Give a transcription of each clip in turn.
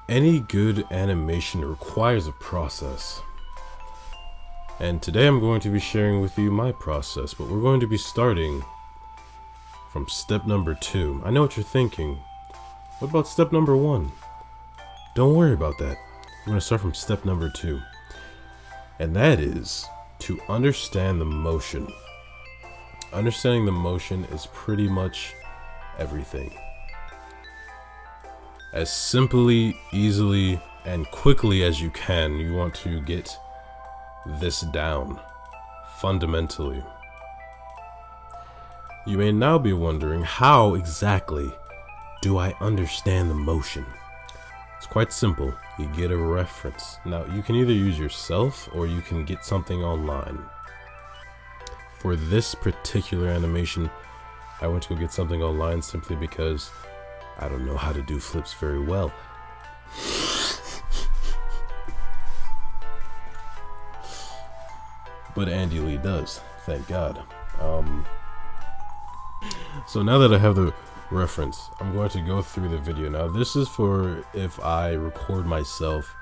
Any good animation requires a process. And today I'm going to be sharing with you my process, but we're going to be starting from step number 2. I know what you're thinking. What about step number 1? Don't worry about that. We're going to start from step number 2. And that is to understand the motion. Understanding the motion is pretty much everything. As simply, easily, and quickly as you can, you want to get this down, fundamentally. You may now be wondering, how exactly do I understand the motion? It's quite simple. You get a reference. Now, you can either use yourself or you can get something online. For this particular animation, I went to go get something online simply because I don't know how to do flips very well. But Andy Lee does, thank God. So now that I have the reference, I'm going to go through the video. Now this is for if I record myself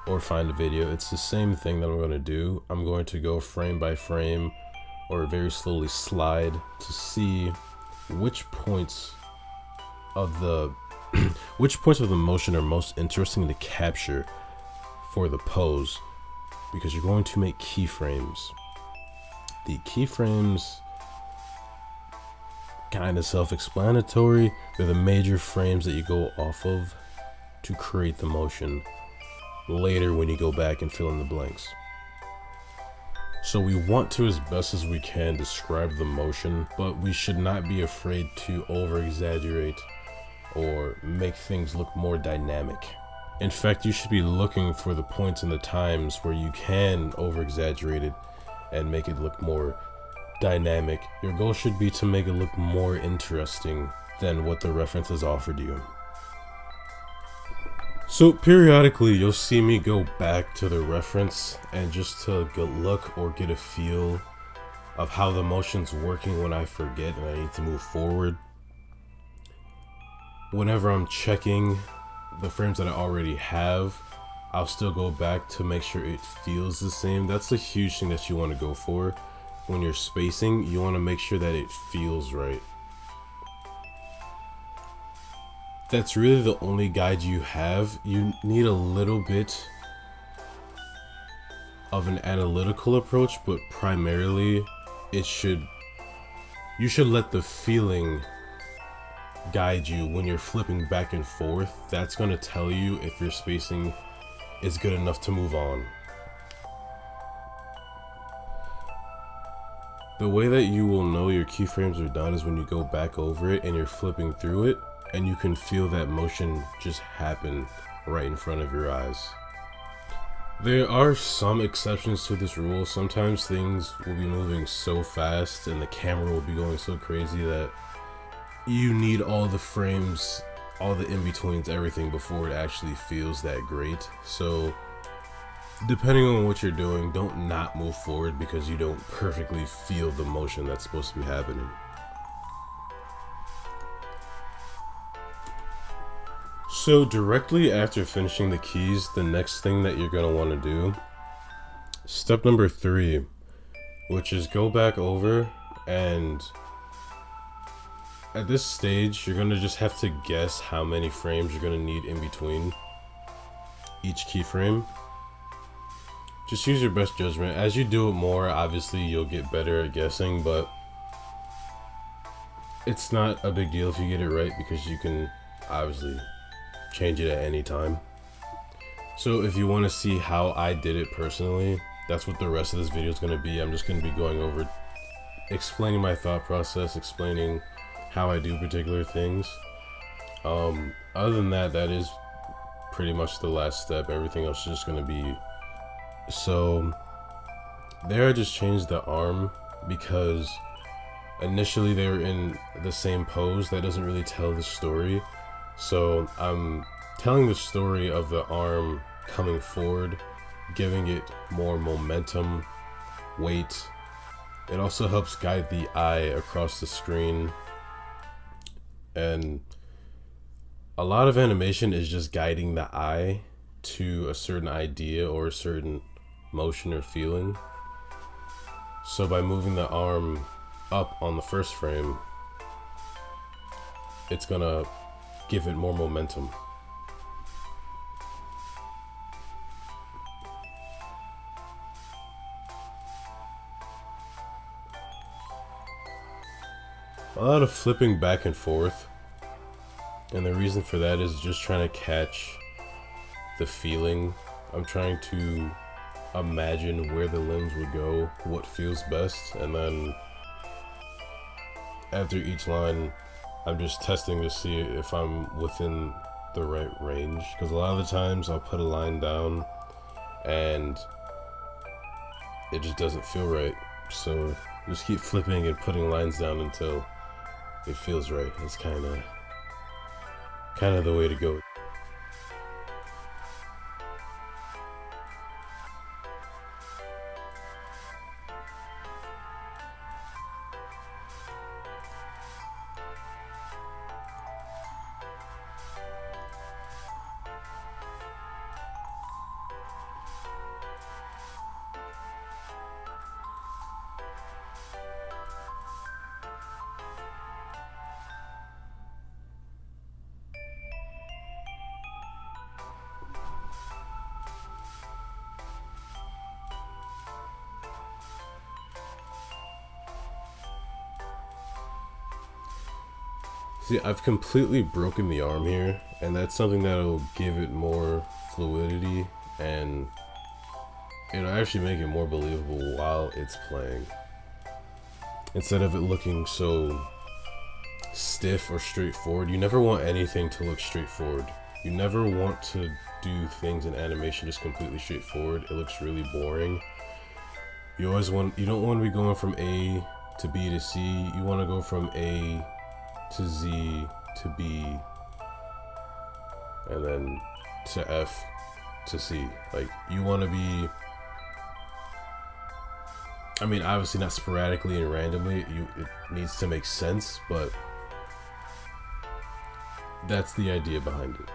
or find a video. It's the same thing that I'm going to do. I'm going to go frame by frame or very slowly slide to see which points of the motion are most interesting to capture for the pose, because you're going to make keyframes. The keyframes, kind of self-explanatory. They're the major frames that you go off of to create the motion later when you go back and fill in the blanks. So we want to, as best as we can, describe the motion, but we should not be afraid to over-exaggerate or make things look more dynamic. In fact, you should be looking for the points and the times where you can over-exaggerate it and make it look more dynamic. Your goal should be to make it look more interesting than what the reference has offered you. So periodically you'll see me go back to the reference and just to look or get a feel of how the motion's working when I forget and I need to move forward. Whenever I'm checking the frames that I already have, I'll still go back to make sure it feels the same. That's a huge thing that you want to go for. When you're spacing, you want to make sure that it feels right. That's really the only guide you have. You need a little bit of an analytical approach, but primarily you should let the feeling guide you when you're flipping back and forth. That's going to tell you if your spacing is good enough to move on. The way that you will know your keyframes are done is when you go back over it and you're flipping through it and you can feel that motion just happen right in front of your eyes. There are some exceptions to this rule. Sometimes things will be moving so fast and the camera will be going so crazy that you need all the frames, all the in-betweens, everything before it actually feels that great. So depending on what you're doing, don't not move forward because you don't perfectly feel the motion that's supposed to be happening. So directly after finishing the keys, the next thing that you're going to want to do, step number 3, which is go back over, and at this stage you're going to just have to guess how many frames you're going to need in between each keyframe. Just use your best judgment. As you do it more, obviously you'll get better at guessing, but it's not a big deal if you get it right because you can obviously change it at any time. So if you want to see how I did it personally, that's what the rest of this video is going to be. I'm just going to be going over, explaining my thought process, explaining how I do particular things. Other than that, that is pretty much the last step. Everything else is just going to be. So there I just changed the arm because initially they were in the same pose. That doesn't really tell the story. So I'm telling the story of the arm coming forward, giving it more momentum, weight. It also helps guide the eye across the screen. And A lot of animation is just guiding the eye to a certain idea or a certain motion or feeling. So by moving the arm up on the first frame, it's gonna give it more momentum. A lot of flipping back and forth, and the reason for that is just trying to catch the feeling. I'm trying to imagine where the limbs would go, what feels best, and then after each line I'm just testing to see if I'm within the right range, because a lot of the times I'll put a line down and it just doesn't feel right, so just keep flipping and putting lines down until it feels right. It's kind of the way to go. See, I've completely broken the arm here, and that's something that'll give it more fluidity, and it'll actually make it more believable while it's playing. Instead of it looking so stiff or straightforward. You never want anything to look straightforward. You never want to do things in animation just completely straightforward. It looks really boring. You don't want to be going from A to B to C. You want to go from A to Z to B and then to F to C. Like, you want to be, I mean, obviously not sporadically and randomly. It needs to make sense, but that's the idea behind it.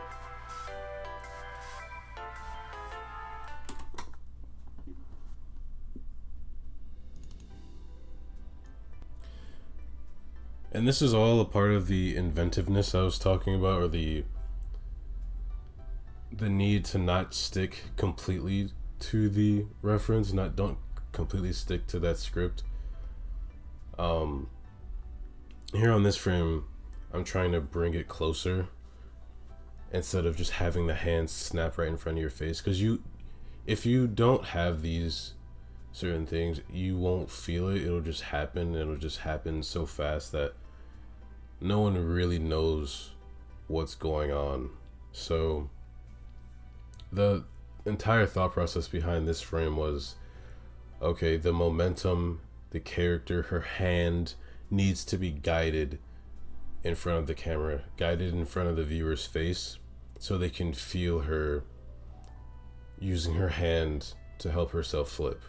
And this is all a part of the inventiveness I was talking about, or the need to not stick completely to the reference, don't completely stick to that script. Here on this frame, I'm trying to bring it closer instead of just having the hands snap right in front of your face, because if you don't have these certain things, you won't feel it. It'll just happen so fast that no one really knows what's going on. So the entire thought process behind this frame was, okay, the momentum, the character, her hand needs to be guided in front of the camera, guided in front of the viewer's face, so they can feel her using her hand to help herself flip.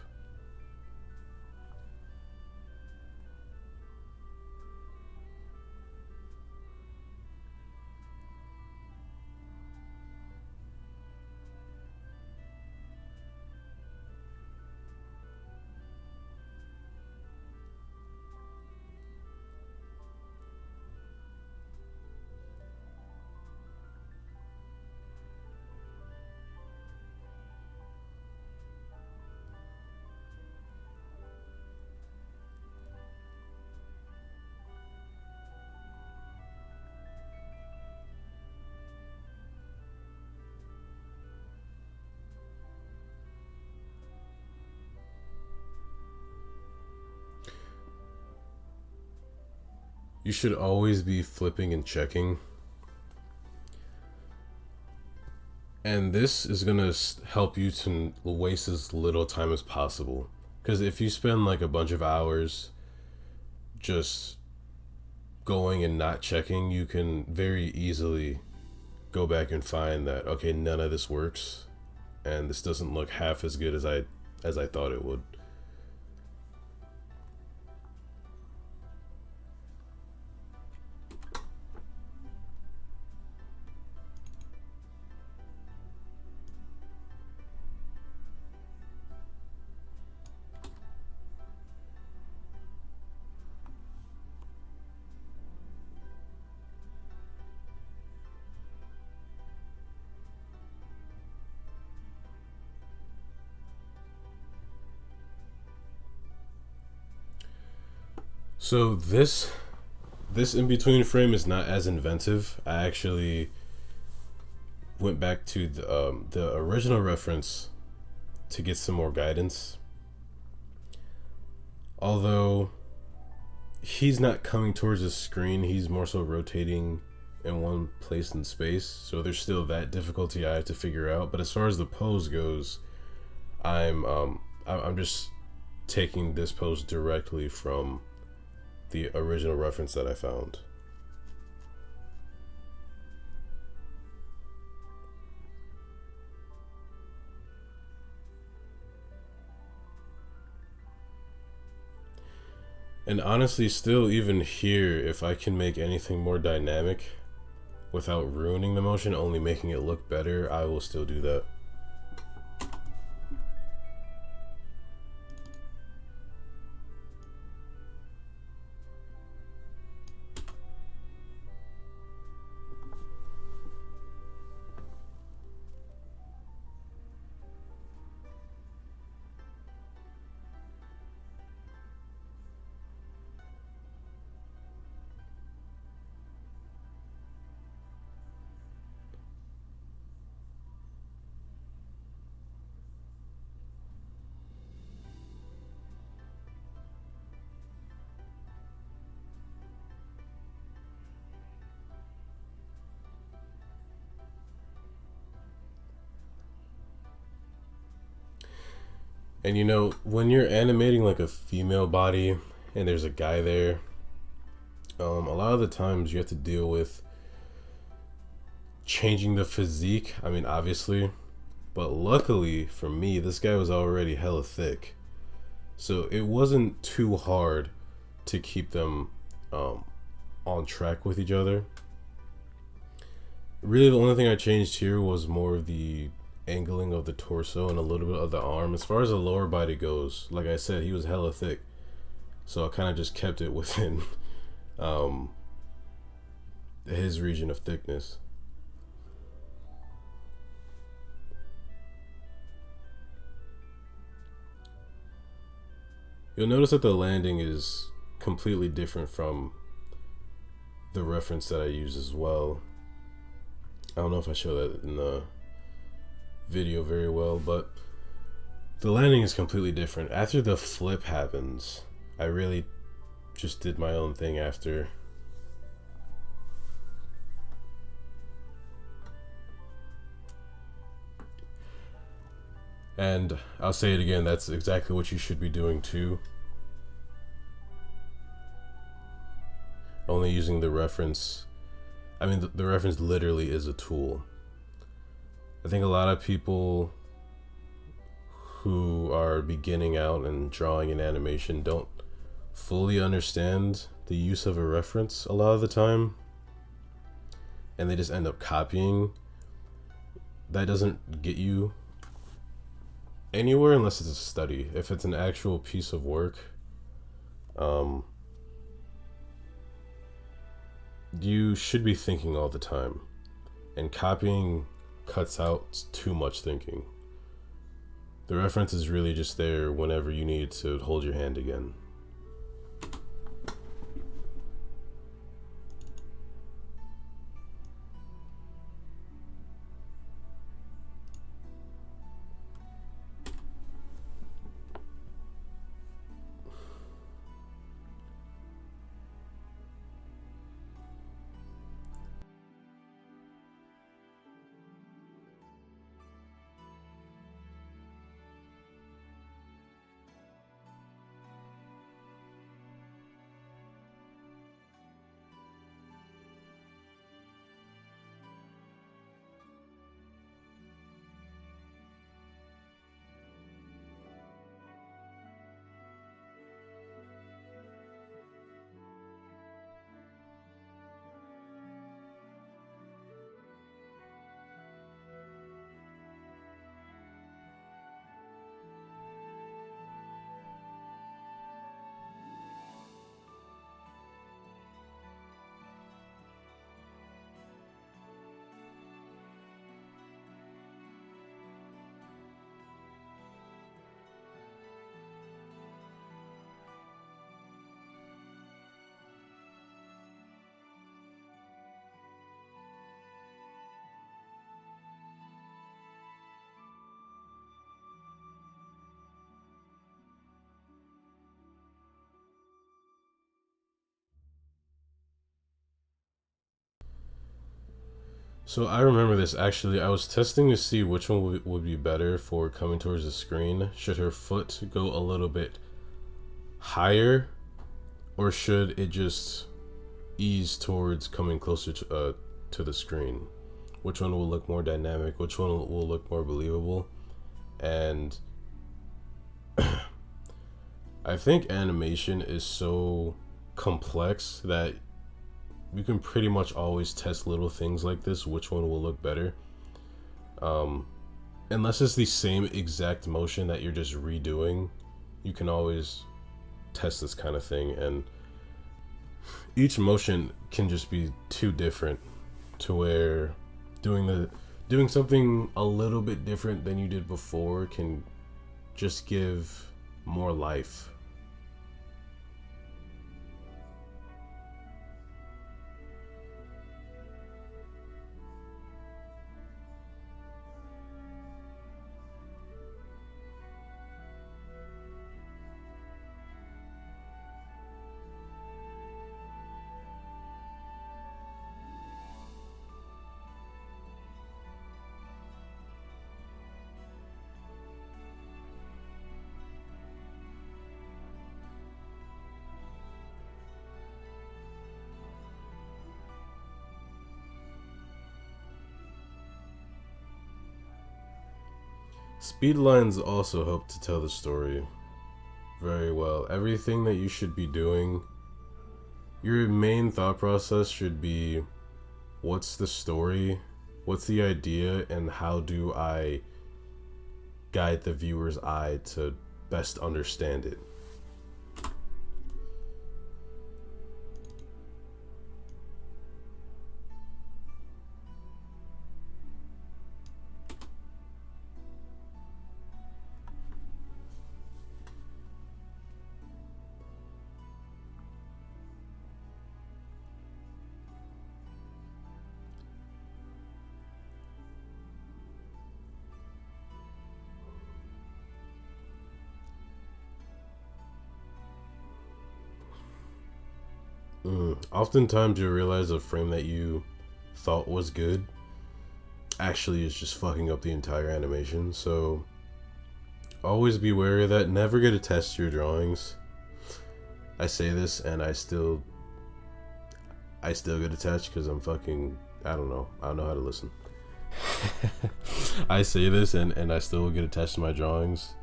You should always be flipping and checking. And this is going to help you to waste as little time as possible. Because if you spend like a bunch of hours just going and not checking, you can very easily go back and find that, okay, none of this works. And this doesn't look half as good as I thought it would. So this in between frame is not as inventive. I actually went back to the original reference to get some more guidance. Although he's not coming towards the screen, he's more so rotating in one place in space. So there's still that difficulty I have to figure out. But as far as the pose goes, I'm just taking this pose directly from the original reference that I found. And honestly, still even here, if I can make anything more dynamic without ruining the motion, only making it look better, I will still do that. And you know, when you're animating like a female body and there's a guy there, a lot of the times you have to deal with changing the physique. I mean, obviously, but luckily for me, this guy was already hella thick. So it wasn't too hard to keep them on track with each other. Really, the only thing I changed here was more of the angling of the torso and a little bit of the arm. As far as the lower body goes, like I said, he was hella thick. So I kind of just kept it within his region of thickness. You'll notice that the landing is completely different from the reference that I use as well. I don't know if I show that in the video very well, but the landing is completely different. After the flip happens, I really just did my own thing after. And I'll say it again, that's exactly what you should be doing too. Only using the reference. I mean, the reference literally is a tool. I think a lot of people who are beginning out and drawing in animation don't fully understand the use of a reference a lot of the time. And they just end up copying. That doesn't get you anywhere unless it's a study. If it's an actual piece of work, you should be thinking all the time, and copying cuts out too much thinking. The reference is really just there whenever you need to hold your hand again. So I remember this actually. I was testing to see which one would be better for coming towards the screen. Should her foot go a little bit higher, or should it just ease towards coming closer to the screen? Which one will look more dynamic? Which one will look more believable? And I think animation is so complex that you can pretty much always test little things like this, which one will look better. Unless it's the same exact motion that you're just redoing, you can always test this kind of thing, and each motion can just be too different to where doing something a little bit different than you did before can just give more life. Speed lines also help to tell the story very well. Everything that you should be doing, your main thought process should be, what's the story, what's the idea, and how do I guide the viewer's eye to best understand it. Oftentimes you realize a frame that you thought was good actually is just fucking up the entire animation, so always be wary of that. Never get to test your drawings. I say this and I still get attached because I'm fucking, I don't know how to listen. I say this and I still get attached to my drawings,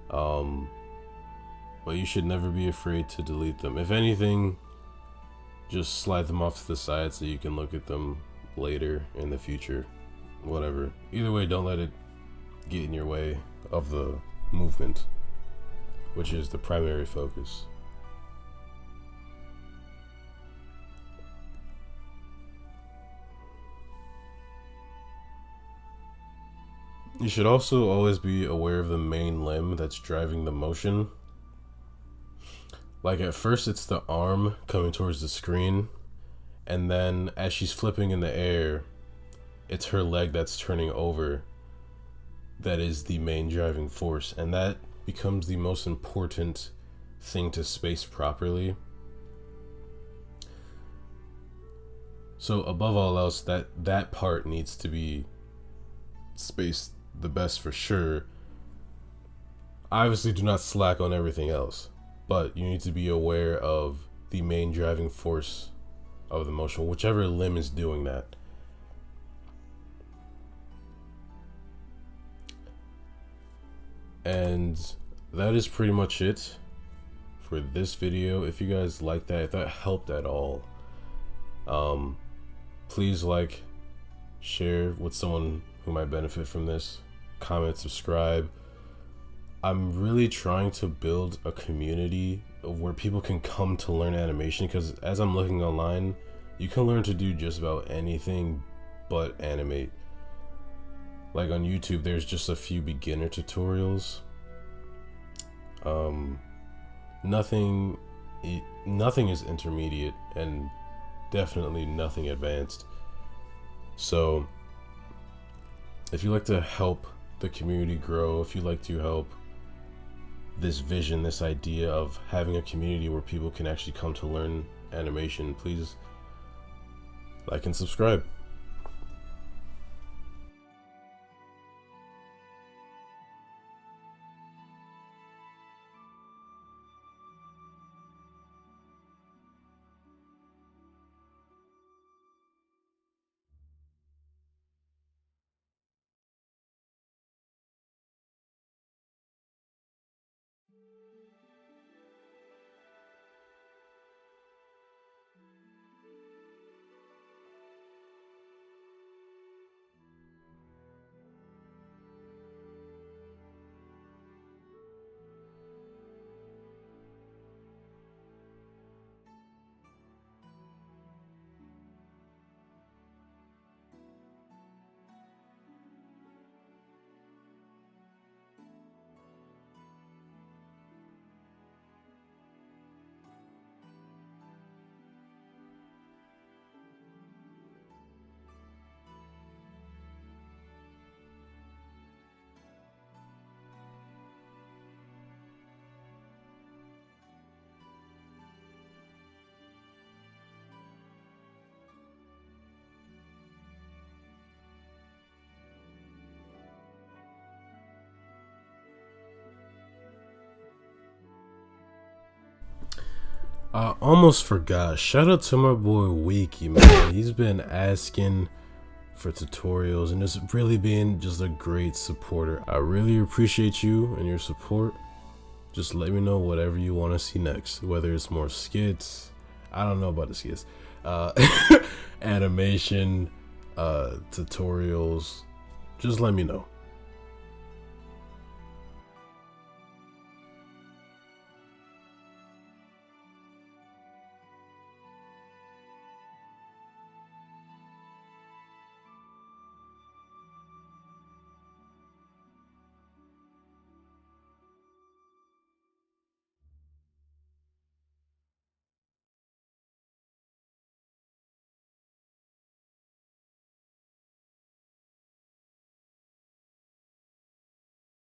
but you should never be afraid to delete them. If anything, just slide them off to the side so you can look at them later in the future. Whatever. Either way, don't let it get in your way of the movement, which is the primary focus. You should also always be aware of the main limb that's driving the motion. Like at first it's the arm coming towards the screen, and then as she's flipping in the air, it's her leg that's turning over that is the main driving force, and that becomes the most important thing to space properly. So above all else, that part needs to be spaced the best for sure. Obviously do not slack on everything else, but you need to be aware of the main driving force of the motion, whichever limb is doing that. And that is pretty much it for this video. If you guys like that, if that helped at all, please like, share with someone who might benefit from this, comment, subscribe. I'm really trying to build a community where people can come to learn animation, because as I'm looking online, you can learn to do just about anything but animate. Like on YouTube, there's just a few beginner tutorials. Nothing is intermediate, and definitely nothing advanced. So if you like to help the community grow, if you like to help this vision, this idea of having a community where people can actually come to learn animation, please like and subscribe. I almost forgot. Shout out to my boy Wiki, man. He's been asking for tutorials and just really being just a great supporter. I really appreciate you and your support. Just let me know whatever you want to see next, whether it's more skits. I don't know about the skits, animation, tutorials. Just let me know.